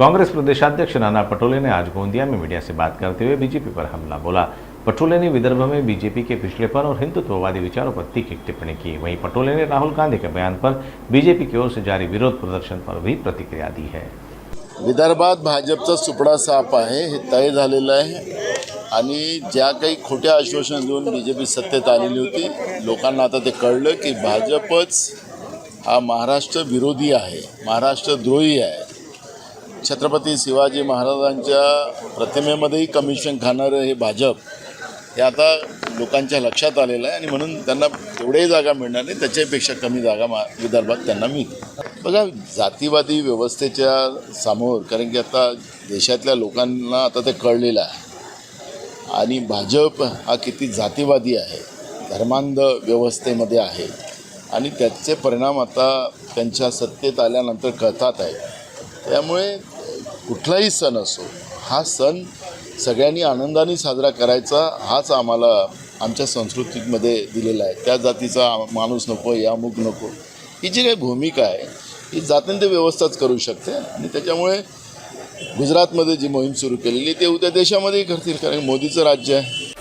कांग्रेस प्रदेशाध्यक्ष नाना पटोले ने आज गोंदिया में मीडिया से बात करते हुए बीजेपी पर हमला बोला। पटोले ने विदर्भ में बीजेपी के पिछड़ेपन और हिंदुत्ववादी विचारों पर तीखी टिप्पणी की। वहीं पटोले ने राहुल गांधी के बयान पर बीजेपी की ओर से जारी विरोध प्रदर्शन पर भी प्रतिक्रिया दी है। विदर्भात भाजपचा सुपडा साफ आहे हे तय झालेलं आहे आणि ज्या काही खोट्या आश्वासन देऊन बीजेपी सत्तेत आलेली होती, लोकांना आता ते कळलं की भाजपच हा महाराष्ट्र विरोधी आहे, महाराष्ट्रद्रोही आहे। छत्रपती शिवाजी महाराजांच्या प्रतिमेमध्येही कमिशन खाणारं हे भाजप हे आता लोकांच्या लक्षात आलेलं आहे आणि म्हणून त्यांना एवढ्याही जागा मिळणार नाही, त्याच्यापेक्षा कमी जागा विदर्भात त्यांना मिळतील। बघा, जातीवादी व्यवस्थेच्या समोर, कारण की आता देशातल्या लोकांना आता ते कळलेलं आहे आणि भाजप हा किती जातीवादी आहे, धर्मांध व्यवस्थेमध्ये आहे आणि त्याचे परिणाम आता त्यांच्या सत्तेत आल्यानंतर कळतात आहे। त्यामुळे कुठलाही सण असो, हा सण सगळ्यांनी आनंदाने साजरा करायचा, हाच आम्हाला आमच्या संस्कृतीमध्ये दिलेला आहे। त्या जातीचा माणूस नको, या अमुक नको, ही जी काही भूमिका आहे ही जातींची व्यवस्थाच करू शकते आणि त्याच्यामुळे गुजरातमध्ये जी मोहीम सुरू केलेली ते उद्या देशामध्येही करतील, कारण मोदीचं राज्य आहे।